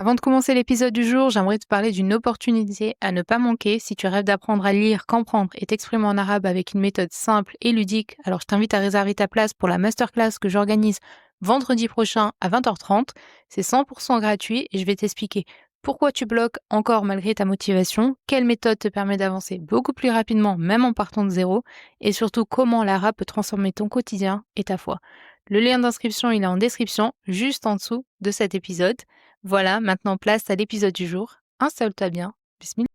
Avant de commencer l'épisode du jour, j'aimerais te parler d'une opportunité à ne pas manquer si tu rêves d'apprendre à lire, comprendre et t'exprimer en arabe avec une méthode simple et ludique. Alors je t'invite à réserver ta place pour la masterclass que j'organise vendredi prochain à 20h30. C'est 100% gratuit et je vais t'expliquer pourquoi tu bloques encore malgré ta motivation, quelle méthode te permet d'avancer beaucoup plus rapidement même en partant de zéro et surtout comment l'arabe peut transformer ton quotidien et ta foi. Le lien d'inscription il est en description juste en dessous de cet épisode. Voilà, maintenant place à l'épisode du jour. Installe-toi bien. Bismillah.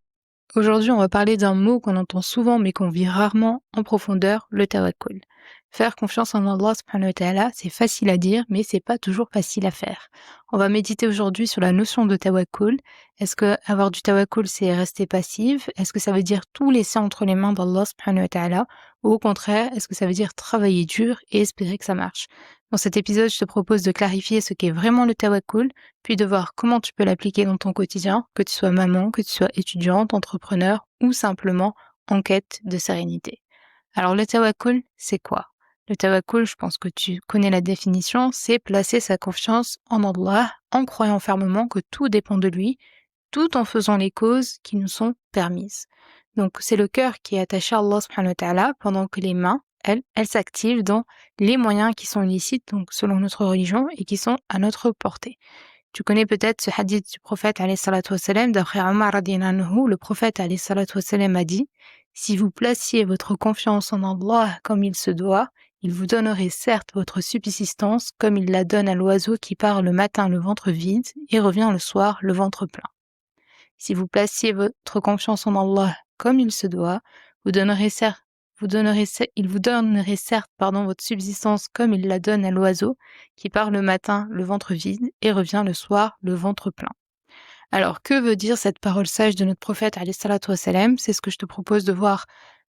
Aujourd'hui, on va parler d'un mot qu'on entend souvent mais qu'on vit rarement en profondeur, le tawakkul. Faire confiance en Allah subhanahu wa ta'ala, c'est facile à dire, mais c'est pas toujours facile à faire. On va méditer aujourd'hui sur la notion de tawakkul. Est-ce que avoir du tawakkul, c'est rester passif? Est-ce que ça veut dire tout laisser entre les mains d'Allah subhanahu wa ta'ala? Ou au contraire, est-ce que ça veut dire travailler dur et espérer que ça marche? Dans cet épisode, je te propose de clarifier ce qu'est vraiment le tawakkul, puis de voir comment tu peux l'appliquer dans ton quotidien, que tu sois maman, que tu sois étudiante, entrepreneur ou simplement en quête de sérénité. Alors le tawakkul, c'est quoi? Le tawakkul, je pense que tu connais la définition, c'est placer sa confiance en Allah en croyant fermement que tout dépend de lui, tout en faisant les causes qui nous sont permises. Donc c'est le cœur qui est attaché à Allah subhanahu wa ta'ala pendant que les mains, elles s'activent dans les moyens qui sont licites, donc selon notre religion, et qui sont à notre portée. Tu connais peut-être ce hadith du prophète alayhi salatu wassalam, d'après Omar radiyallahu anhu, le prophète alayhi salatu wassalam a dit « Si vous placiez votre confiance en Allah comme il se doit, il vous donnerait certes votre subsistance comme il la donne à l'oiseau qui part le matin le ventre vide et revient le soir le ventre plein. Si vous placiez votre confiance en Allah comme il se doit, il vous donnerait certes votre subsistance comme il la donne à l'oiseau qui part le matin le ventre vide et revient le soir le ventre plein. » Alors, que veut dire cette parole sage de notre prophète alayhi salatu wassalam? C'est ce que je te propose de voir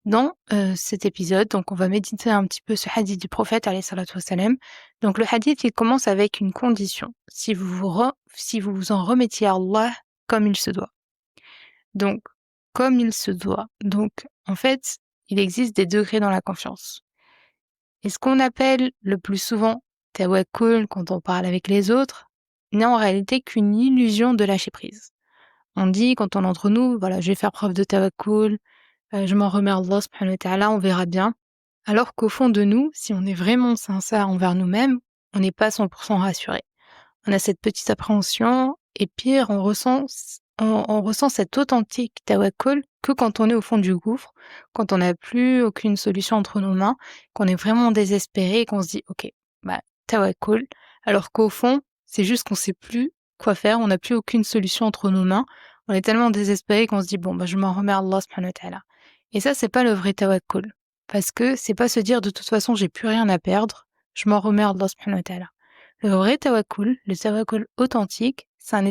dans cet épisode. Donc, on va méditer un petit peu ce hadith du prophète alayhi salatu wassalam. Donc, le hadith, il commence avec une condition. Si vous vous en remettiez à Allah comme il se doit. Donc, comme il se doit. Donc, en fait, il existe des degrés dans la confiance. Et ce qu'on appelle le plus souvent tawakkul quand on parle avec les autres n'est en réalité qu'une illusion de lâcher prise. On dit quand on est entre nous, voilà, je vais faire preuve de tawakkul, je m'en remets à Allah subhanahu wa ta'ala, on verra bien. Alors qu'au fond de nous, si on est vraiment sincère envers nous-mêmes, on n'est pas 100% rassuré. On a cette petite appréhension et pire, on ressent cet authentique tawakkul que quand on est au fond du gouffre, quand on n'a plus aucune solution entre nos mains, qu'on est vraiment désespéré et qu'on se dit ok, tawakkul, alors qu'au fond, c'est juste qu'on sait plus quoi faire, on n'a plus aucune solution entre nos mains, on est tellement désespéré qu'on se dit je m'en remets à Allah subhanahu wa ta'ala. Et ça, c'est pas le vrai tawakkul, parce que c'est pas se dire de toute façon j'ai plus rien à perdre, je m'en remets à Allah subhanahu wa ta'ala. Le vrai tawakkul, le tawakkul authentique, c'est un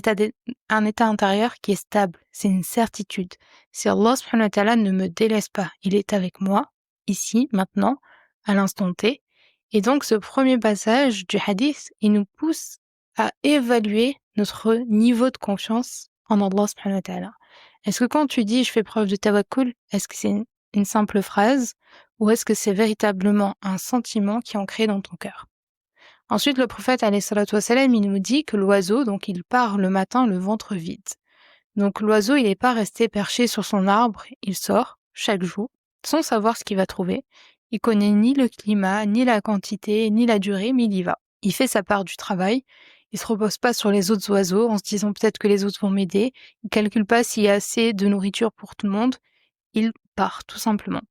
état intérieur qui est stable, c'est une certitude. Si Allah subhanahu wa ta'ala ne me délaisse pas, il est avec moi, ici, maintenant, à l'instant T. Et donc ce premier passage du hadith, il nous pousse à évaluer notre niveau de confiance en Allah subhanahu wa ta'ala. Est-ce que quand tu dis je fais preuve de tawakkul, est-ce que c'est une simple phrase ou est-ce que c'est véritablement un sentiment qui est ancré dans ton cœur? Ensuite, le prophète, alayhi salatu wassalam, il nous dit que l'oiseau, donc il part le matin le ventre vide. Donc l'oiseau, il n'est pas resté perché sur son arbre, il sort chaque jour, sans savoir ce qu'il va trouver. Il connaît ni le climat, ni la quantité, ni la durée, mais il y va. Il fait sa part du travail. Il se repose pas sur les autres oiseaux en se disant peut-être que les autres vont m'aider. Il calcule pas s'il y a assez de nourriture pour tout le monde. Il part, tout simplement.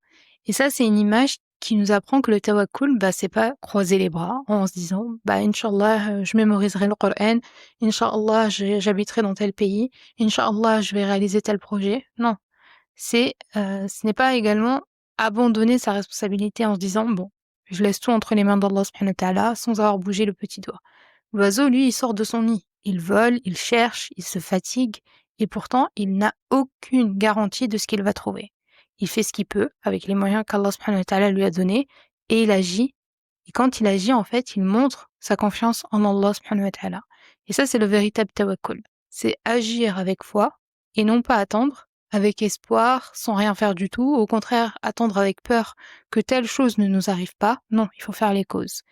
Et ça, c'est une image qui nous apprend que le tawakkul, c'est pas croiser les bras en se disant, Inch'Allah, je mémoriserai le Coran, Inch'Allah, j'habiterai dans tel pays, Inch'Allah, je vais réaliser tel projet. Non. Ce n'est pas également abandonner sa responsabilité en se disant, je laisse tout entre les mains d'Allah subhanahu wa ta'ala sans avoir bougé le petit doigt. L'oiseau, lui, il sort de son nid. Il vole, il cherche, il se fatigue, et pourtant, il n'a aucune garantie de ce qu'il va trouver. Il fait ce qu'il peut avec les moyens qu'Allah subhanahu wa ta'ala lui a donnés et il agit. Et quand il agit, en fait, il montre sa confiance en Allah subhanahu wa ta'ala. Et ça, c'est le véritable tawakkul. C'est agir avec foi et non pas attendre avec espoir, sans rien faire du tout. Au contraire, attendre avec peur que telle chose ne nous arrive pas. Non, il faut faire les causes.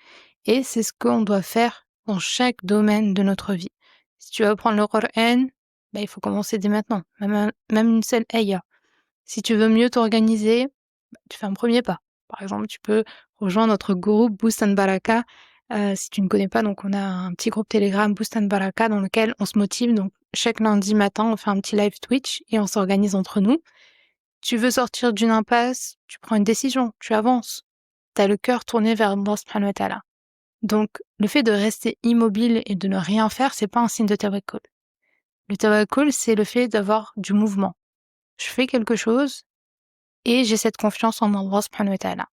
Et c'est ce qu'on doit faire dans chaque domaine de notre vie. Si tu veux apprendre le Coran, bah, il faut commencer dès maintenant, même une seule ayah. Si tu veux mieux t'organiser, bah, tu fais un premier pas. Par exemple, tu peux rejoindre notre groupe Boost and Baraka. Si tu ne connais pas, donc on a un petit groupe Telegram Boost and Baraka dans lequel on se motive. Donc chaque lundi matin, on fait un petit live Twitch et on s'organise entre nous. Tu veux sortir d'une impasse, tu prends une décision, tu avances. Tu as le cœur tourné vers Allah subhanahu wa ta'ala. Donc le fait de rester immobile et de ne rien faire, c'est pas un signe de tawakkul. Le tawakkul, c'est le fait d'avoir du mouvement. Je fais quelque chose et j'ai cette confiance en Allah subhanahu wa ta'ala.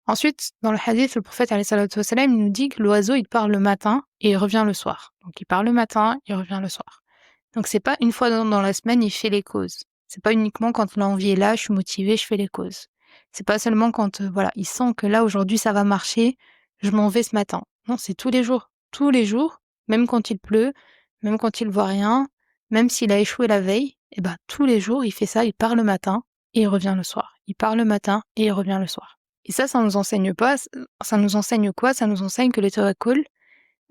Ensuite, dans le hadith, le prophète alayhi salatu wassalam, il nous dit que l'oiseau, il part le matin et il revient le soir. Donc il part le matin, il revient le soir. Donc c'est pas une fois dans la semaine, il fait les causes. C'est pas uniquement quand l'envie est là, je suis motivée, je fais les causes. C'est pas seulement quand voilà, il sent que là aujourd'hui ça va marcher, je m'en vais ce matin. Non, c'est tous les jours. Tous les jours, même quand il pleut, même quand il voit rien, même s'il a échoué la veille, et ben tous les jours, il fait ça, il part le matin et il revient le soir. Il part le matin et il revient le soir. Et ça nous enseigne pas, ça nous enseigne quoi? Ça nous enseigne que le tawakkul,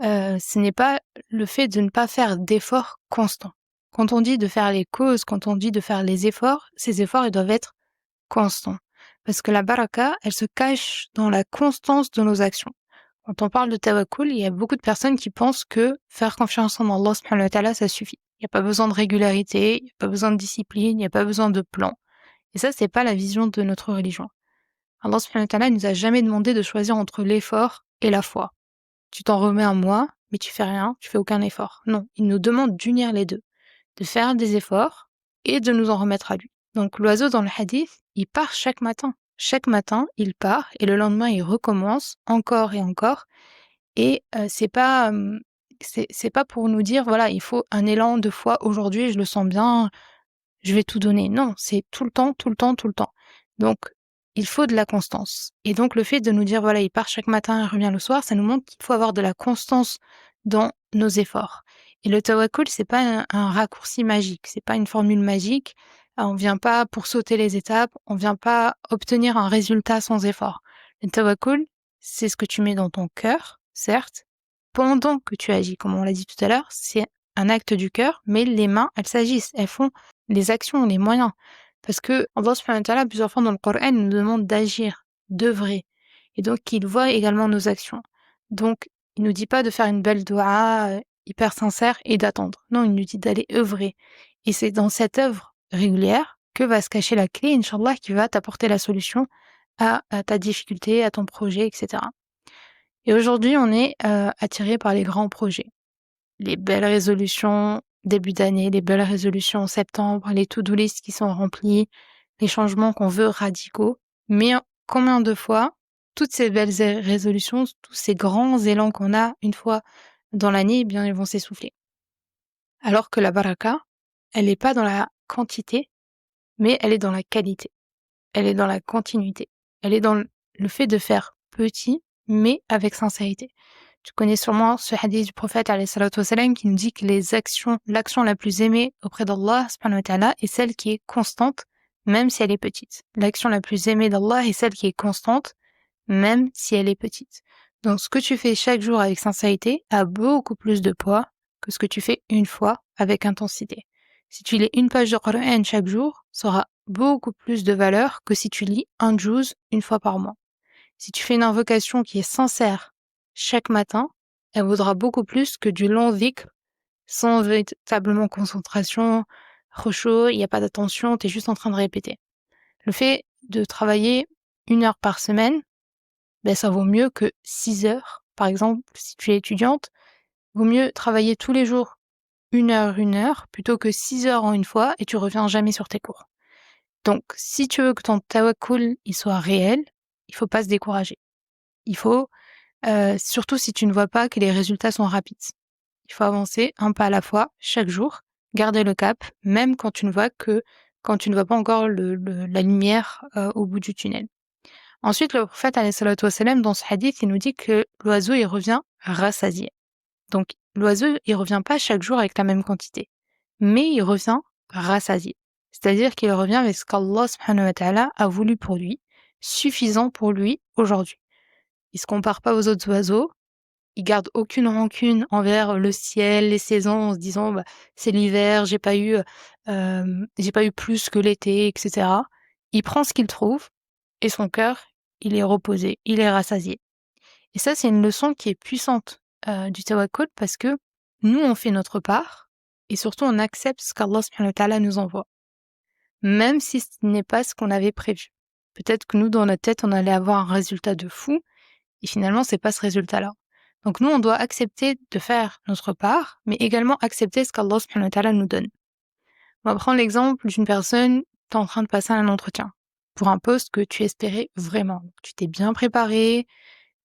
ce n'est pas le fait de ne pas faire d'efforts constants. Quand on dit de faire les causes, quand on dit de faire les efforts, ces efforts, ils doivent être constants. Parce que la baraka, elle se cache dans la constance de nos actions. Quand on parle de tawakkul, il y a beaucoup de personnes qui pensent que faire confiance en Allah subhanahu wa ta'ala, ça suffit. Il n'y a pas besoin de régularité, il n'y a pas besoin de discipline, il n'y a pas besoin de plan. Et ça, c'est pas la vision de notre religion. Allah subhanahu wa ta'ala nous a jamais demandé de choisir entre l'effort et la foi. Tu t'en remets un mois, mais tu fais rien, tu fais aucun effort. Non, il nous demande d'unir les deux, de faire des efforts et de nous en remettre à lui. Donc l'oiseau dans le hadith, il part chaque matin. Chaque matin, il part et le lendemain, il recommence encore et encore. Et c'est pas pour nous dire voilà, il faut un élan de foi aujourd'hui, je le sens bien, je vais tout donner. Non, c'est tout le temps, tout le temps, tout le temps. Donc il faut de la constance. Et donc le fait de nous dire voilà, il part chaque matin et revient le soir, ça nous montre qu'il faut avoir de la constance dans nos efforts. Et le tawakkul, c'est pas un raccourci magique, c'est pas une formule magique. On vient pas pour sauter les étapes, on vient pas obtenir un résultat sans effort. Le tawakkul, c'est ce que tu mets dans ton cœur, certes, pendant que tu agis. Comme on l'a dit tout à l'heure, c'est un acte du cœur, mais les mains, elles s'agissent, elles font les actions, les moyens. Parce que Allah subhanahu wa ta'ala, plusieurs fois dans le Coran, nous demande d'agir, d'œuvrer. Et donc, il voit également nos actions. Donc, il nous dit pas de faire une belle dua hyper sincère et d'attendre. Non, il nous dit d'aller œuvrer. Et c'est dans cette œuvre régulière que va se cacher la clé, Inch'Allah, qui va t'apporter la solution à ta difficulté, à ton projet, etc. Et aujourd'hui, on est attiré par les grands projets. Les belles résolutions début d'année, les belles résolutions en septembre, les to-do list qui sont remplies, les changements qu'on veut radicaux. Mais combien de fois, toutes ces belles résolutions, tous ces grands élans qu'on a une fois dans l'année, eh bien, ils vont s'essouffler. Alors que la baraka, elle n'est pas dans la quantité, mais elle est dans la qualité. Elle est dans la continuité. Elle est dans le fait de faire petit, mais avec sincérité. Tu connais sûrement ce hadith du prophète alayhi salatu wassalam qui nous dit que l'action la plus aimée auprès d'Allah subhanahu wa ta'ala est celle qui est constante, même si elle est petite. L'action la plus aimée d'Allah est celle qui est constante, même si elle est petite. Donc ce que tu fais chaque jour avec sincérité a beaucoup plus de poids que ce que tu fais une fois avec intensité. Si tu lis une page de Coran chaque jour, ça aura beaucoup plus de valeur que si tu lis un juz une fois par mois. Si tu fais une invocation qui est sincère chaque matin, elle vaudra beaucoup plus que du long dhikr sans véritablement concentration, chaud, il n'y a pas d'attention, tu es juste en train de répéter. Le fait de travailler 1 heure par semaine, ben ça vaut mieux que 6 heures. Par exemple, si tu es étudiante, vaut mieux travailler tous les jours 1 heure, plutôt que 6 heures en une fois et tu reviens jamais sur tes cours. Donc, si tu veux que ton tawakkul il soit réel, il faut pas se décourager. Il faut, surtout si tu ne vois pas que les résultats sont rapides. Il faut avancer un pas à la fois, chaque jour, garder le cap, même quand tu ne vois pas encore la lumière au bout du tunnel. Ensuite, le prophète alayhi salatu wassalam, dans ce hadith, il nous dit que l'oiseau, il revient rassasié. Donc, l'oiseau, il revient pas chaque jour avec la même quantité, mais il revient rassasié. C'est-à-dire qu'il revient avec ce qu'Allah subhanahu wa ta'ala a voulu pour lui, suffisant pour lui aujourd'hui. Il se compare pas aux autres oiseaux, il garde aucune rancune envers le ciel, les saisons, en se disant bah, c'est l'hiver, j'ai pas eu plus que l'été, etc. Il prend ce qu'il trouve et son cœur, il est reposé, il est rassasié. Et ça, c'est une leçon qui est puissante du tawakkul parce que nous, on fait notre part et surtout, on accepte ce qu'Allah subhanahu wa ta'ala nous envoie, même si ce n'est pas ce qu'on avait prévu. Peut-être que nous, dans notre tête, on allait avoir un résultat de fou et finalement, c'est pas ce résultat-là. Donc nous, on doit accepter de faire notre part, mais également accepter ce qu'Allah subhanahu wa ta'ala nous donne. On va prendre l'exemple d'une personne, t'es en train de passer un entretien pour un poste que tu espérais vraiment. Tu t'es bien préparé,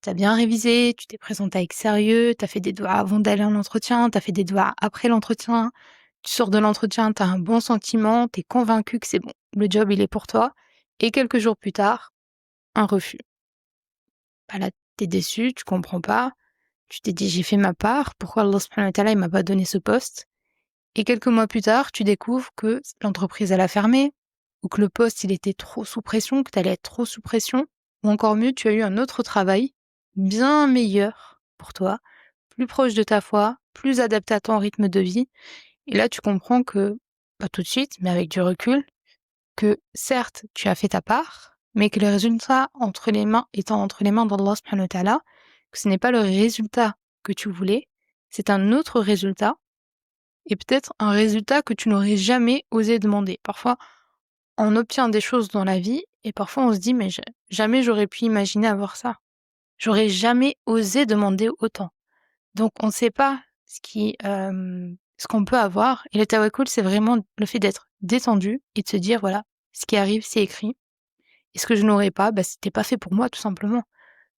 t'as bien révisé, tu t'es présenté avec sérieux, t'as fait des doigts avant d'aller en entretien, t'as fait des doigts après l'entretien, tu sors de l'entretien, t'as un bon sentiment, t'es convaincu que c'est bon, le job il est pour toi, et quelques jours plus tard, un refus. Bah là, t'es déçu, tu comprends pas, tu t'es dit j'ai fait ma part, pourquoi Allah subhanahu wa ta'ala il m'a pas donné ce poste? Et quelques mois plus tard, tu découvres que l'entreprise elle a fermé, ou que le poste il était trop sous pression, que t'allais être trop sous pression, ou encore mieux, tu as eu un autre travail bien meilleur pour toi, plus proche de ta foi, plus adapté à ton rythme de vie. Et là, tu comprends que, pas tout de suite, mais avec du recul, que certes, tu as fait ta part, mais que le résultat étant entre les mains d'Allah subhanahu wa ta'ala, que ce n'est pas le résultat que tu voulais, c'est un autre résultat, et peut-être un résultat que tu n'aurais jamais osé demander. Parfois, on obtient des choses dans la vie, et parfois on se dit, mais jamais j'aurais pu imaginer avoir ça. J'aurais jamais osé demander autant. Donc on ne sait pas ce qu'on peut avoir. Et le tawakkul, c'est vraiment le fait d'être détendu et de se dire, voilà, ce qui arrive, c'est écrit. Et ce que je n'aurais pas, bah, c'était pas fait pour moi, tout simplement.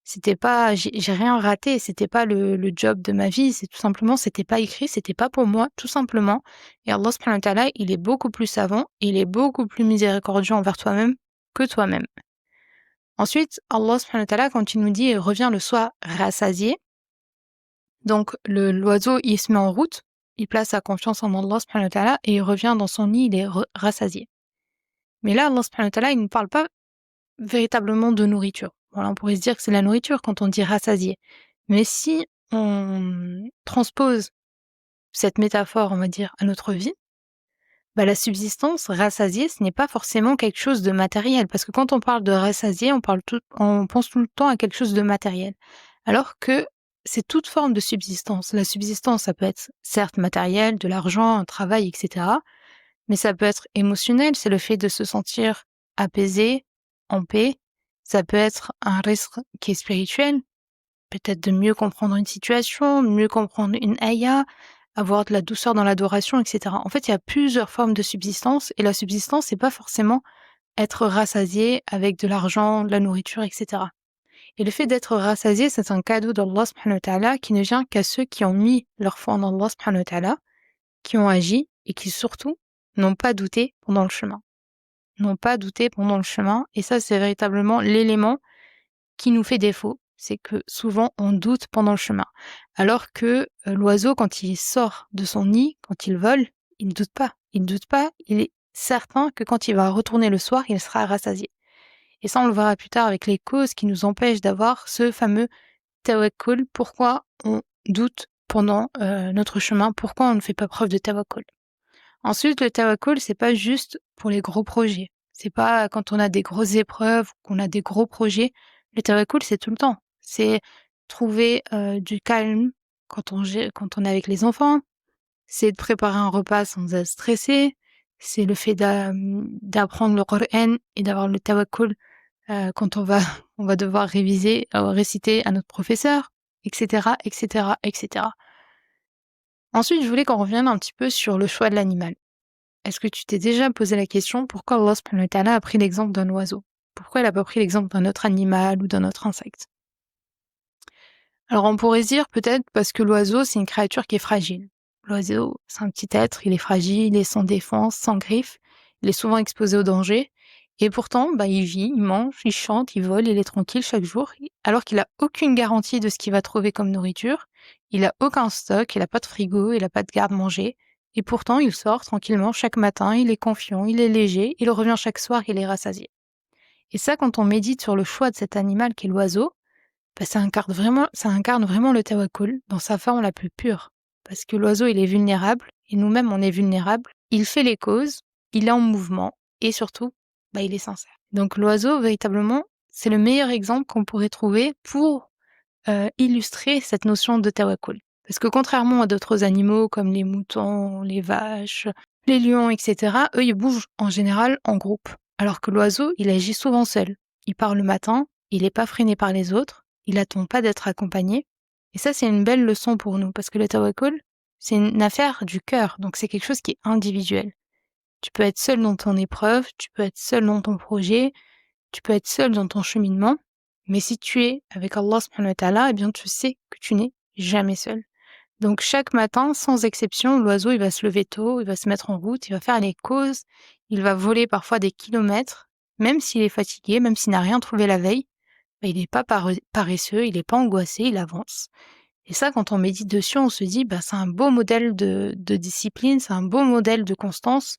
C'était pas, j'ai rien raté, c'était pas le job de ma vie, c'est tout simplement, c'était pas écrit, c'était pas pour moi, tout simplement. Et Allah subhanahu wa ta'ala, il est beaucoup plus savant, il est beaucoup plus miséricordieux envers toi-même que toi-même. Ensuite, Allah subhanahu wa ta'ala, quand il nous dit reviens le soir rassasié, donc l'oiseau, il se met en route, il place sa confiance en Allah subhanahu wa ta'ala et il revient dans son nid, il est rassasié. Mais là, Allah subhanahu wa ta'ala, il ne parle pas véritablement de nourriture. Voilà, on pourrait se dire que c'est la nourriture quand on dit rassasié. Mais si on transpose cette métaphore, on va dire, à notre vie, bah la subsistance rassasiée, ce n'est pas forcément quelque chose de matériel. Parce que quand on parle de rassasié, on pense tout le temps à quelque chose de matériel. Alors que c'est toute forme de subsistance. La subsistance, ça peut être certes matériel, de l'argent, un travail, etc. Mais ça peut être émotionnel, c'est le fait de se sentir apaisé, en paix. Ça peut être un risque qui est spirituel, peut-être de mieux comprendre une situation, mieux comprendre une ayah, avoir de la douceur dans l'adoration, etc. En fait, il y a plusieurs formes de subsistance, et la subsistance, c'est pas forcément être rassasié avec de l'argent, de la nourriture, etc. Et le fait d'être rassasié, c'est un cadeau d'Allah subhanahu wa ta'ala qui ne vient qu'à ceux qui ont mis leur foi en Allah subhanahu wa ta'ala, qui ont agi et qui surtout n'ont pas douté pendant le chemin. N'ont pas douté pendant le chemin, et ça, c'est véritablement l'élément qui nous fait défaut. C'est que souvent, on doute pendant le chemin. Alors que l'oiseau, quand il sort de son nid, quand il vole, il ne doute pas. Il ne doute pas, il est certain que quand il va retourner le soir, il sera rassasié. Et ça, on le verra plus tard avec les causes qui nous empêchent d'avoir ce fameux tawakkul. Pourquoi on doute pendant notre chemin? Pourquoi on ne fait pas preuve de tawakkul? Ensuite, le tawakkul, c'est pas juste pour les gros projets. C'est pas quand on a des grosses épreuves, qu'on a des gros projets. Le tawakkul, c'est tout le temps. C'est trouver du calme quand on est avec les enfants. C'est de préparer un repas sans être stressé. C'est le fait d'apprendre le Coran et d'avoir le tawakkul quand on va devoir réviser, réciter à notre professeur, etc., etc., etc. Ensuite, je voulais qu'on revienne un petit peu sur le choix de l'animal. Est-ce que tu t'es déjà posé la question pourquoi Allah subhanahu wa ta'ala a pris l'exemple d'un oiseau? Pourquoi il n'a pas pris l'exemple d'un autre animal ou d'un autre insecte? Alors on pourrait se dire peut-être parce que l'oiseau, c'est une créature qui est fragile. L'oiseau, c'est un petit être, il est fragile, il est sans défense, sans griffes, il est souvent exposé au danger. Et pourtant, il vit, il mange, il chante, il vole, il est tranquille chaque jour, alors qu'il n'a aucune garantie de ce qu'il va trouver comme nourriture. Il n'a aucun stock, il n'a pas de frigo, il n'a pas de garde-manger. Et pourtant, il sort tranquillement chaque matin, il est confiant, il est léger, il revient chaque soir, il est rassasié. Et ça, quand on médite sur le choix de cet animal qu'est l'oiseau, ça incarne vraiment le tawakkul dans sa forme la plus pure. Parce que l'oiseau, il est vulnérable, et nous-mêmes, on est vulnérables. Il fait les causes, il est en mouvement, et surtout, il est sincère. Donc l'oiseau, véritablement, c'est le meilleur exemple qu'on pourrait trouver pour illustrer cette notion de tawakkul. Parce que contrairement à d'autres animaux comme les moutons, les vaches, les lions, etc., eux, ils bougent en général en groupe. Alors que l'oiseau, il agit souvent seul. Il part le matin, il n'est pas freiné par les autres, il n'attend pas d'être accompagné. Et ça, c'est une belle leçon pour nous, parce que le tawakkul, c'est une affaire du cœur, donc c'est quelque chose qui est individuel. Tu peux être seul dans ton épreuve, tu peux être seul dans ton projet, tu peux être seul dans ton cheminement, mais si tu es avec Allah subhanahu wa ta'ala, eh bien tu sais que tu n'es jamais seul. Donc chaque matin, sans exception, l'oiseau, il va se lever tôt, il va se mettre en route, il va faire les causes, il va voler parfois des kilomètres, même s'il est fatigué, même s'il n'a rien trouvé la veille, il n'est pas paresseux, il n'est pas angoissé, il avance. Et ça, quand on médite dessus, on se dit, c'est un beau modèle de discipline, c'est un beau modèle de constance,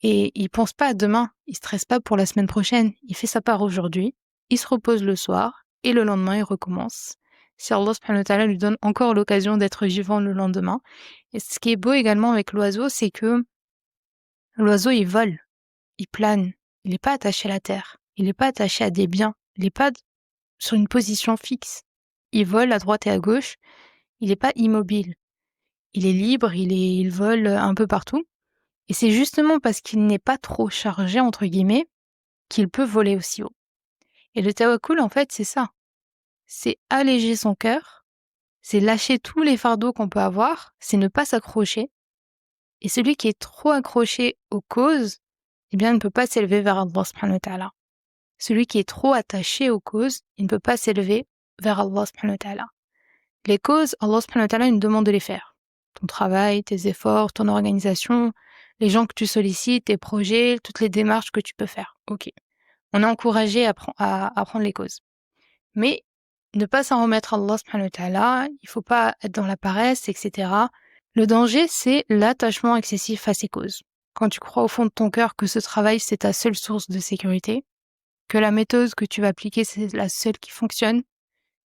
et il pense pas à demain, il stresse pas pour la semaine prochaine, il fait sa part aujourd'hui, il se repose le soir, et le lendemain, il recommence. Si Allah subhanahu wa ta'ala lui donne encore l'occasion d'être vivant le lendemain. Et ce qui est beau également avec l'oiseau, c'est que l'oiseau, il vole, il plane, il n'est pas attaché à la terre, il n'est pas attaché à des biens, il n'est pas sur une position fixe. Il vole à droite et à gauche, il n'est pas immobile. Il est libre, il vole un peu partout. Et c'est justement parce qu'il n'est pas trop chargé, entre guillemets, qu'il peut voler aussi haut. Et le tawakkul, en fait, c'est ça. C'est alléger son cœur, c'est lâcher tous les fardeaux qu'on peut avoir, c'est ne pas s'accrocher. Et celui qui est trop accroché aux causes, eh bien, ne peut pas s'élever vers Allah subhanahu wa ta'ala. Celui qui est trop attaché aux causes, il ne peut pas s'élever vers Allah subhanahu wa ta'ala. Les causes, Allah subhanahu wa ta'ala nous demande de les faire. Ton travail, tes efforts, ton organisation, les gens que tu sollicites, tes projets, toutes les démarches que tu peux faire. Ok. On est encouragé à prendre les causes. Mais ne pas s'en remettre à Allah subhanahu wa ta'ala, il faut pas être dans la paresse, etc. Le danger, c'est l'attachement excessif à ces causes. Quand tu crois au fond de ton cœur que ce travail, c'est ta seule source de sécurité, que la méthode que tu vas appliquer, c'est la seule qui fonctionne,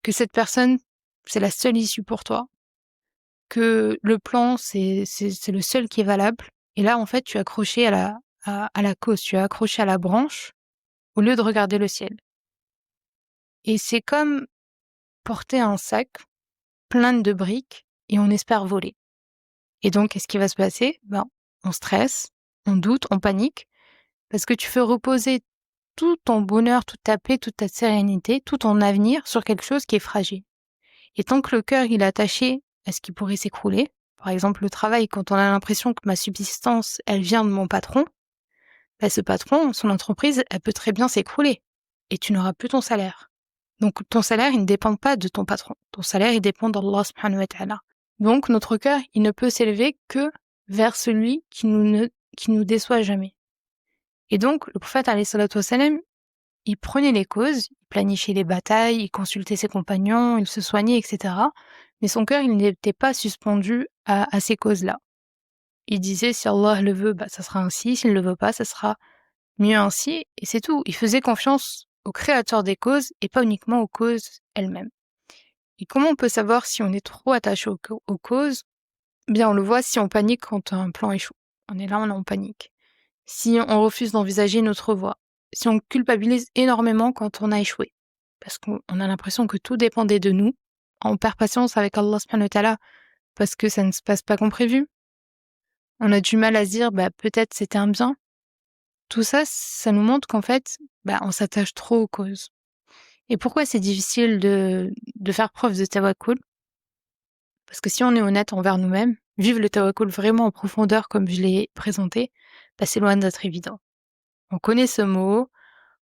que cette personne, c'est la seule issue pour toi, que le plan, c'est le seul qui est valable. Et là, en fait, tu es accroché à la cause, tu es accroché à la branche au lieu de regarder le ciel. Et c'est comme porter un sac plein de briques et on espère voler. Et donc, qu'est-ce qui va se passer? On stresse, on doute, on panique, parce que tu fais reposer tout ton bonheur, toute ta paix, toute ta sérénité, tout ton avenir sur quelque chose qui est fragile. Et tant que le cœur il est attaché à ce qui pourrait s'écrouler, par exemple le travail, quand on a l'impression que ma subsistance, elle vient de mon patron, ce patron, son entreprise, elle peut très bien s'écrouler et tu n'auras plus ton salaire. Donc ton salaire, il ne dépend pas de ton patron. Ton salaire, il dépend d'Allah subhanahu wa ta'ala. Donc notre cœur, il ne peut s'élever que vers celui qui nous déçoit jamais. Et donc le prophète alayhi salatu wassalam, il prenait les causes, il planifiait les batailles, il consultait ses compagnons, il se soignait, etc. Mais son cœur, il n'était pas suspendu à ces causes-là. Il disait, si Allah le veut, ça sera ainsi, s'il ne le veut pas, ça sera mieux ainsi, et c'est tout. Il faisait confiance au créateur des causes et pas uniquement aux causes elles-mêmes. Et comment on peut savoir si on est trop attaché aux causes? Bien, on le voit si on panique quand un plan échoue. On est là, on est en panique. Si on refuse d'envisager notre voie. Si on culpabilise énormément quand on a échoué. Parce qu'on a l'impression que tout dépendait de nous. On perd patience avec Allah subhanahu wa ta'ala parce que ça ne se passe pas comme prévu. On a du mal à se dire, peut-être c'était un bien. Tout ça, ça nous montre qu'en fait, on s'attache trop aux causes. Et pourquoi c'est difficile de faire preuve de tawakkul? Parce que si on est honnête envers nous-mêmes, vivre le tawakkul vraiment en profondeur comme je l'ai présenté, c'est loin d'être évident. On connaît ce mot,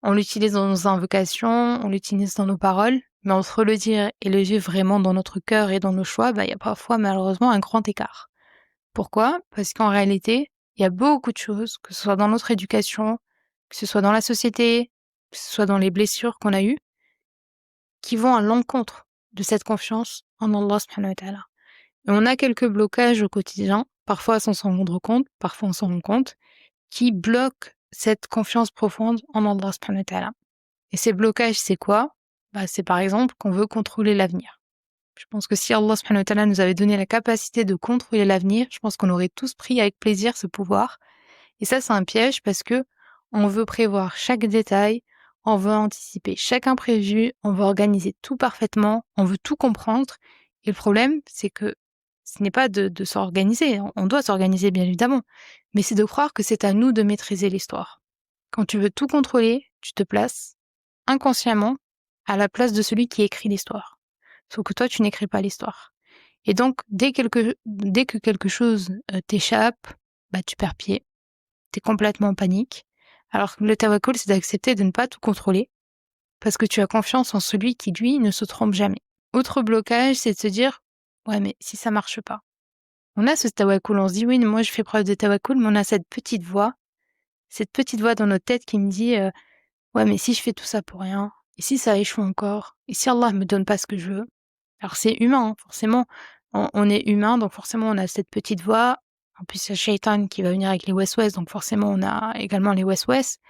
on l'utilise dans nos invocations, on l'utilise dans nos paroles, mais entre le dire et le vivre vraiment dans notre cœur et dans nos choix, il y a parfois malheureusement un grand écart. Pourquoi? Parce qu'en réalité, il y a beaucoup de choses, que ce soit dans notre éducation, que ce soit dans la société, que ce soit dans les blessures qu'on a eues, qui vont à l'encontre de cette confiance en Allah subhanahu wa ta'ala. Et on a quelques blocages au quotidien, parfois sans s'en rendre compte, parfois on s'en rend compte, qui bloquent cette confiance profonde en Allah subhanahu wa ta'ala. Et ces blocages, c'est quoi? c'est par exemple qu'on veut contrôler l'avenir. Je pense que si Allah subhanahu wa ta'ala nous avait donné la capacité de contrôler l'avenir, je pense qu'on aurait tous pris avec plaisir ce pouvoir. Et ça, c'est un piège parce que on veut prévoir chaque détail, on veut anticiper chaque imprévu, on veut organiser tout parfaitement, on veut tout comprendre. Et le problème, c'est que ce n'est pas de s'organiser, on doit s'organiser bien évidemment, mais c'est de croire que c'est à nous de maîtriser l'histoire. Quand tu veux tout contrôler, tu te places inconsciemment à la place de celui qui écrit l'histoire. Sauf que toi, tu n'écris pas l'histoire. Et donc, dès que quelque chose t'échappe, tu perds pied, t'es complètement en panique. Alors que le tawakkul, c'est d'accepter de ne pas tout contrôler, parce que tu as confiance en celui qui, lui, ne se trompe jamais. Autre blocage, c'est de se dire, ouais, mais si ça marche pas. On a ce tawakkul, on se dit, oui, moi je fais preuve de tawakkul, mais on a cette petite voix dans notre tête qui me dit, ouais, mais si je fais tout ça pour rien, et si ça échoue encore, et si Allah me donne pas ce que je veux. Alors c'est humain, hein, forcément, on est humain, donc forcément on a cette petite voix. En plus, c'est Shaitan qui va venir avec les West-West, donc forcément on a également les West-West.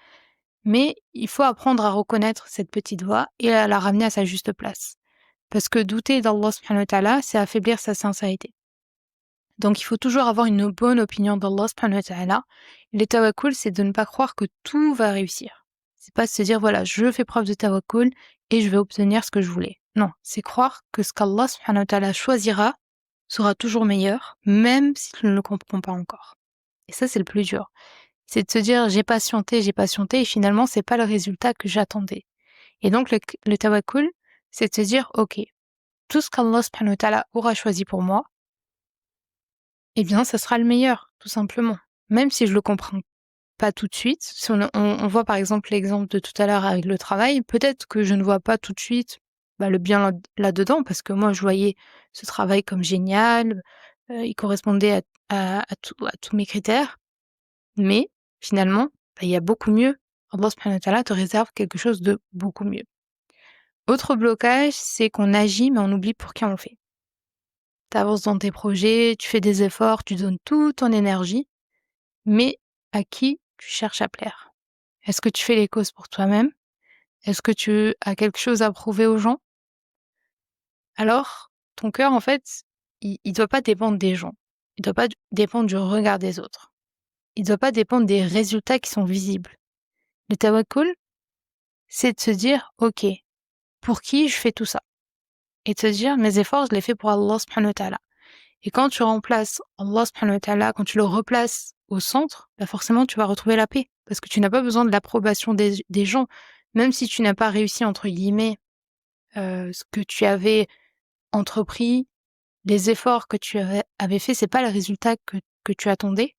Mais il faut apprendre à reconnaître cette petite voix et à la ramener à sa juste place. Parce que douter d'Allah subhanahu wa ta'ala, c'est affaiblir sa sincérité. Donc il faut toujours avoir une bonne opinion d'Allah subhanahu wa ta'ala. Le tawakkul, c'est de ne pas croire que tout va réussir. C'est pas de se dire, voilà, je fais preuve de tawakkul et je vais obtenir ce que je voulais. Non, c'est croire que ce qu'Allah subhanahu wa ta'ala choisira sera toujours meilleur, même si tu ne le comprends pas encore. Et ça, c'est le plus dur. C'est de se dire, j'ai patienté, et finalement, c'est pas le résultat que j'attendais. Et donc, le tawakkul, c'est de se dire, ok, tout ce qu'Allah subhanahu wa ta'ala aura choisi pour moi, eh bien, ça sera le meilleur, tout simplement. Même si je le comprends pas tout de suite. Si on voit par exemple l'exemple de tout à l'heure avec le travail, peut-être que je ne vois pas tout de suite le bien là-dedans, parce que moi, je voyais ce travail comme génial, il correspondait à tous mes critères, mais finalement, il y a beaucoup mieux. Allah subhanahu wa ta'ala te réserve quelque chose de beaucoup mieux. Autre blocage, c'est qu'on agit, mais on oublie pour qui on le fait. Tu avances dans tes projets, tu fais des efforts, tu donnes toute ton énergie, mais à qui tu cherches à plaire? Est-ce que tu fais les causes pour toi-même? Est-ce que tu as quelque chose à prouver aux gens? Alors, ton cœur, en fait, il doit pas dépendre des gens. Il doit pas dépendre du regard des autres. Il doit pas dépendre des résultats qui sont visibles. Le tawakkul, c'est de se dire, OK, pour qui je fais tout ça? Et de se dire, mes efforts, je les fais pour Allah subhanahu wa ta'ala. Et quand tu remplaces Allah subhanahu wa ta'ala, quand tu le replaces au centre, forcément, tu vas retrouver la paix. Parce que tu n'as pas besoin de l'approbation des gens. Même si tu n'as pas réussi, entre guillemets, ce que tu avais entrepris, les efforts que tu avais fait, c'est pas le résultat que tu attendais.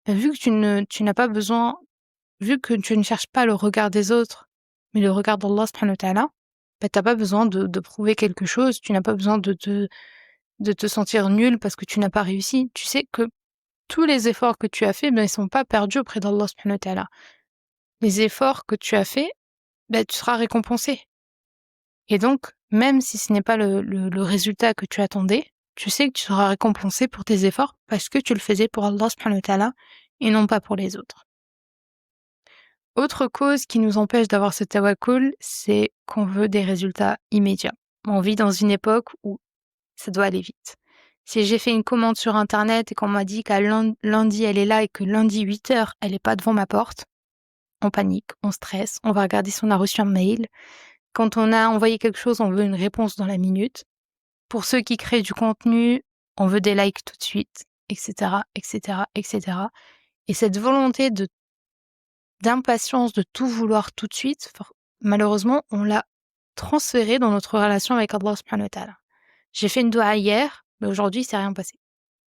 Vu que tu n'as pas besoin, vu que tu ne cherches pas le regard des autres, mais le regard d'Allah subhanahu wa ta'ala, t'as pas besoin de prouver quelque chose, tu n'as pas besoin de te sentir nul parce que tu n'as pas réussi. Tu sais que tous les efforts que tu as faits, ils sont pas perdus auprès d'Allah subhanahu wa ta'ala. Les efforts que tu as faits, tu seras récompensé. Et donc, même si ce n'est pas le résultat que tu attendais, tu sais que tu seras récompensé pour tes efforts parce que tu le faisais pour Allah subhanahu wa ta'ala et non pas pour les autres. Autre cause qui nous empêche d'avoir ce tawakkul, c'est qu'on veut des résultats immédiats. On vit dans une époque où ça doit aller vite. Si j'ai fait une commande sur Internet et qu'on m'a dit qu'à lundi elle est là et que lundi 8h elle est pas devant ma porte, on panique, on stresse, on va regarder si on a reçu un mail. Quand on a envoyé quelque chose, on veut une réponse dans la minute. Pour ceux qui créent du contenu, on veut des likes tout de suite, etc., etc., etc. Et cette volonté d'impatience de tout vouloir tout de suite, malheureusement, on l'a transféré dans notre relation avec Allah subhanahu wa ta'ala. J'ai fait une dua hier, mais aujourd'hui, il s'est rien passé.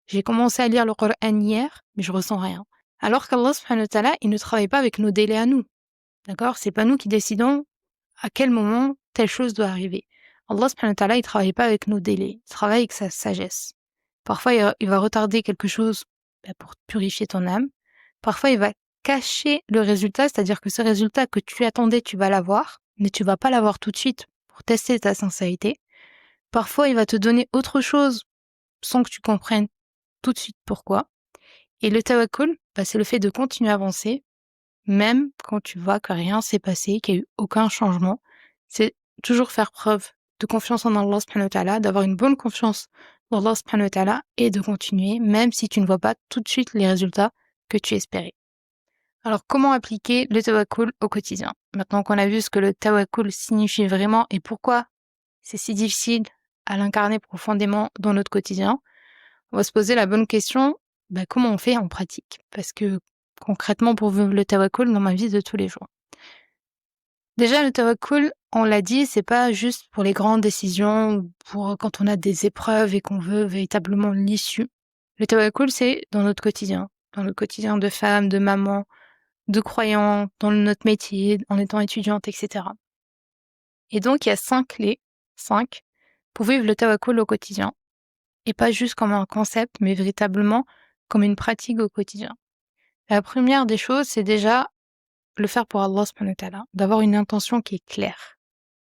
J'ai commencé à lire le Coran hier, mais je ressens rien. Alors qu'Allah subhanahu wa ta'ala, il ne travaille pas avec nos délais à nous. D'accord? C'est pas nous qui décidons à quel moment telle chose doit arriver. Allah subhanahu wa ta'ala, il travaille pas avec nos délais. Il travaille avec sa sagesse. Parfois, il va retarder quelque chose pour purifier ton âme. Parfois, il va cacher le résultat, c'est-à-dire que ce résultat que tu attendais, tu vas l'avoir, mais tu vas pas l'avoir tout de suite pour tester ta sincérité. Parfois, il va te donner autre chose sans que tu comprennes tout de suite pourquoi. Et le tawakkul, c'est le fait de continuer à avancer, même quand tu vois que rien s'est passé, qu'il n'y a eu aucun changement. C'est toujours faire preuve de confiance en Allah subhanahu wa ta'ala, d'avoir une bonne confiance en Allah subhanahu wa ta'ala et de continuer, même si tu ne vois pas tout de suite les résultats que tu espérais. Alors, comment appliquer le tawakkul au quotidien? Maintenant qu'on a vu ce que le tawakkul signifie vraiment et pourquoi c'est si difficile à l'incarner profondément dans notre quotidien, on va se poser la bonne question, comment on fait en pratique? Parce que concrètement, pour vivre le tawakkul dans ma vie de tous les jours. Déjà, le tawakkul, on l'a dit, c'est pas juste pour les grandes décisions ou pour quand on a des épreuves et qu'on veut véritablement l'issue. Le tawakkul, c'est dans notre quotidien de femme, de maman, de croyant, dans notre métier, en étant étudiante, etc. Et donc, il y a 5 clés, 5, pour vivre le tawakkul au quotidien. Et pas juste comme un concept, mais véritablement comme une pratique au quotidien. La première des choses, c'est déjà le faire pour Allah subhanahu wa ta'ala, d'avoir une intention qui est claire.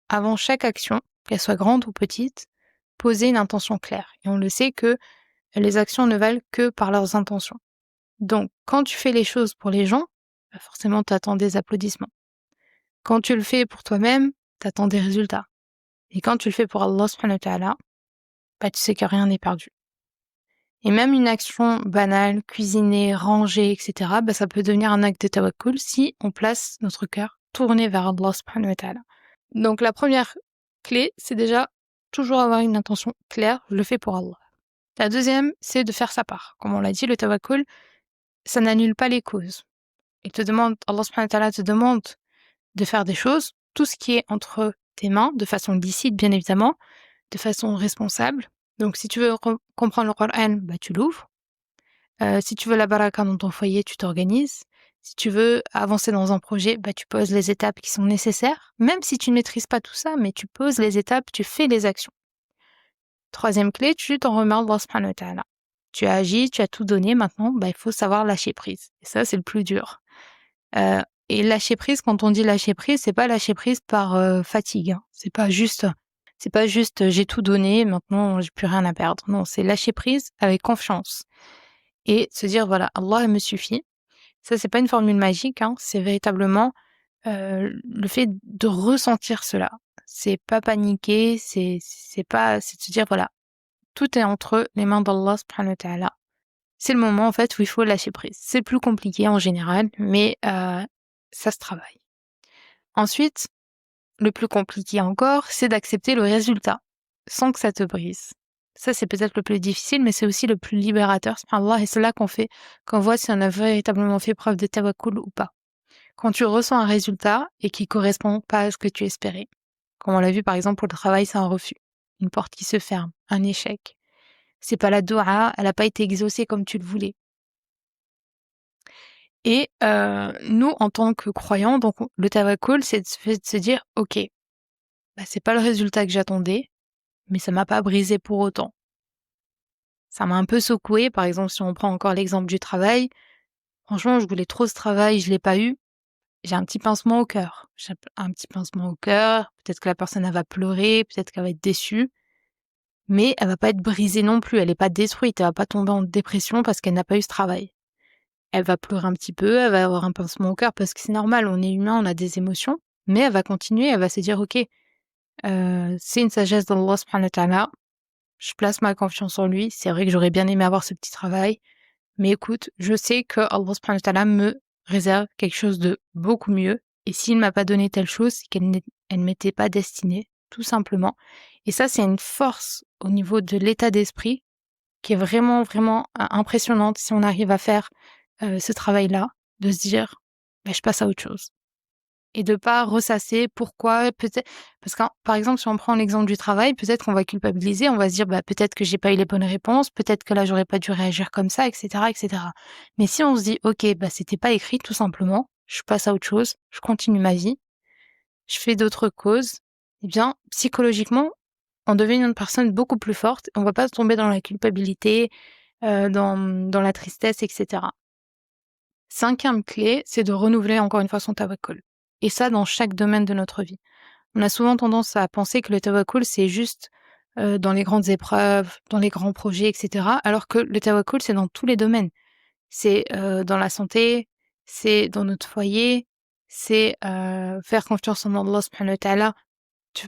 Avant chaque action, qu'elle soit grande ou petite, poser une intention claire. Et on le sait que les actions ne valent que par leurs intentions. Donc, quand tu fais les choses pour les gens, forcément, tu attends des applaudissements. Quand tu le fais pour toi-même, tu attends des résultats. Et quand tu le fais pour Allah subhanahu wa ta'ala, tu sais que rien n'est perdu. Et même une action banale, cuisiner, ranger, etc., ça peut devenir un acte de tawakkul si on place notre cœur tourné vers Allah subhanahu wa ta'ala. Donc la première clé, c'est déjà toujours avoir une intention claire, je le fais pour Allah. La deuxième, c'est de faire sa part. Comme on l'a dit, le tawakkul, ça n'annule pas les causes. Allah subhanahu wa ta'ala te demande de faire des choses, tout ce qui est entre tes mains, de façon licite bien évidemment, de façon responsable. Donc si tu veux comprendre le Coran, tu l'ouvres. Si tu veux la baraka dans ton foyer, tu t'organises. Si tu veux avancer dans un projet, tu poses les étapes qui sont nécessaires. Même si tu ne maîtrises pas tout ça, mais tu poses les étapes, tu fais les actions. Troisième clé, tu t'en remets à Allah subhanahu wa ta'ala. Tu as agi, tu as tout donné, maintenant, il faut savoir lâcher prise. Et ça, c'est le plus dur. Et lâcher prise, quand on dit lâcher prise, c'est pas lâcher prise par fatigue. Hein. C'est pas juste j'ai tout donné, maintenant j'ai plus rien à perdre. Non, c'est lâcher prise avec confiance. Et se dire, voilà, Allah me suffit. Ça, c'est pas une formule magique, hein, c'est véritablement le fait de ressentir cela. C'est pas paniquer, c'est de se dire, voilà, tout est entre les mains d'Allah subhanahu wa ta'ala. C'est le moment, en fait, où il faut lâcher prise. C'est plus compliqué en général, mais ça se travaille. Ensuite, le plus compliqué encore, c'est d'accepter le résultat, sans que ça te brise. Ça, c'est peut-être le plus difficile, mais c'est aussi le plus libérateur, subhanallah, et c'est là qu'on voit si on a véritablement fait preuve de tawakkul ou pas. Quand tu ressens un résultat et qui correspond pas à ce que tu espérais. Comme on l'a vu, par exemple, pour le travail, c'est un refus. Une porte qui se ferme, un échec. C'est pas la doua, elle n'a pas été exaucée comme tu le voulais. Et nous, en tant que croyants, donc le tawakkul, c'est de se dire, ok, c'est pas le résultat que j'attendais, mais ça m'a pas brisé pour autant. Ça m'a un peu secoué, par exemple, si on prend encore l'exemple du travail. Franchement, je voulais trop ce travail, je l'ai pas eu. J'ai un petit pincement au cœur. Peut-être que la personne, elle va pleurer, peut-être qu'elle va être déçue. Mais elle va pas être brisée non plus, elle est pas détruite, elle va pas tomber en dépression parce qu'elle n'a pas eu ce travail. Elle va pleurer un petit peu, elle va avoir un pincement au cœur parce que c'est normal, on est humain, on a des émotions. Mais elle va continuer, elle va se dire, ok, c'est une sagesse d'Allah subhanahu wa ta'ala. Je place ma confiance en lui. C'est vrai que j'aurais bien aimé avoir ce petit travail. Mais écoute, je sais que Allah subhanahu wa ta'ala me réserve quelque chose de beaucoup mieux. Et s'il ne m'a pas donné telle chose, c'est qu'elle ne m'était pas destinée, tout simplement. Et ça, c'est une force au niveau de l'état d'esprit qui est vraiment, vraiment impressionnante si on arrive à faire ce travail-là, de se dire, je passe à autre chose. Et de pas ressasser pourquoi, peut-être, parce que, par exemple, si on prend l'exemple du travail, peut-être qu'on va culpabiliser, on va se dire, peut-être que j'ai pas eu les bonnes réponses, peut-être que là, j'aurais pas dû réagir comme ça, etc., etc. Mais si on se dit, ok, c'était pas écrit, tout simplement, je passe à autre chose, je continue ma vie, je fais d'autres causes, eh bien, psychologiquement, on devient une personne beaucoup plus forte, on va pas tomber dans la culpabilité, dans la tristesse, etc. Cinquième clé, c'est de renouveler encore une fois son tawakkul. Et ça, dans chaque domaine de notre vie. On a souvent tendance à penser que le tawakkul, c'est juste dans les grandes épreuves, dans les grands projets, etc. Alors que le tawakkul, c'est dans tous les domaines. C'est dans la santé, c'est dans notre foyer, c'est faire confiance en Allah subhanahu wa ta'ala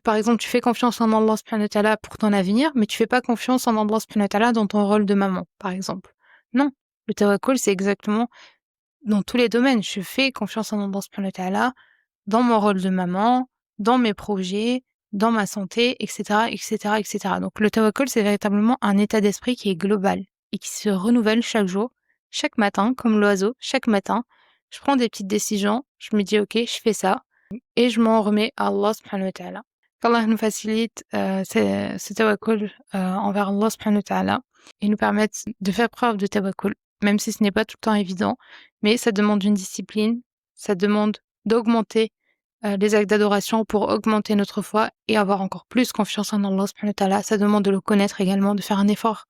par exemple, tu fais confiance en Allah subhanahu wa ta'ala pour ton avenir, mais tu fais pas confiance en Allah subhanahu wa ta'ala dans ton rôle de maman, par exemple. Non, le tawakkul, c'est exactement dans tous les domaines. Je fais confiance en Allah subhanahu wa ta'ala dans mon rôle de maman, dans mes projets, dans ma santé, etc., etc., etc. Donc le tawakkul, c'est véritablement un état d'esprit qui est global et qui se renouvelle chaque jour, chaque matin, comme l'oiseau. Chaque matin, je prends des petites décisions, je me dis, ok, je fais ça, et je m'en remets à Allah subhanahu wa ta'ala. Qu'Allah nous facilite ce tawakkul envers Allah subhanahu wa ta'ala et nous permette de faire preuve de tawakkul, même si ce n'est pas tout le temps évident, mais ça demande une discipline, ça demande d'augmenter les actes d'adoration pour augmenter notre foi et avoir encore plus confiance en Allah subhanahu wa ta'ala. Ça demande de le connaître également, de faire un effort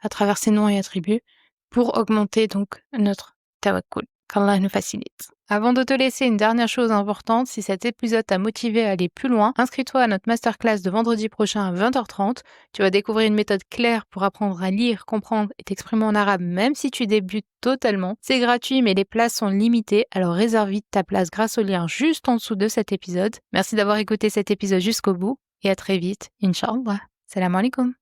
à travers ses noms et attributs pour augmenter donc notre tawakkul. Qu'Allah nous facilite. Avant de te laisser, une dernière chose importante, si cet épisode t'a motivé à aller plus loin, inscris-toi à notre masterclass de vendredi prochain à 20h30. Tu vas découvrir une méthode claire pour apprendre à lire, comprendre et t'exprimer en arabe même si tu débutes totalement. C'est gratuit mais les places sont limitées, alors réserve vite ta place grâce au lien juste en dessous de cet épisode. Merci d'avoir écouté cet épisode jusqu'au bout et à très vite, Inch'Allah. Salam alaikum.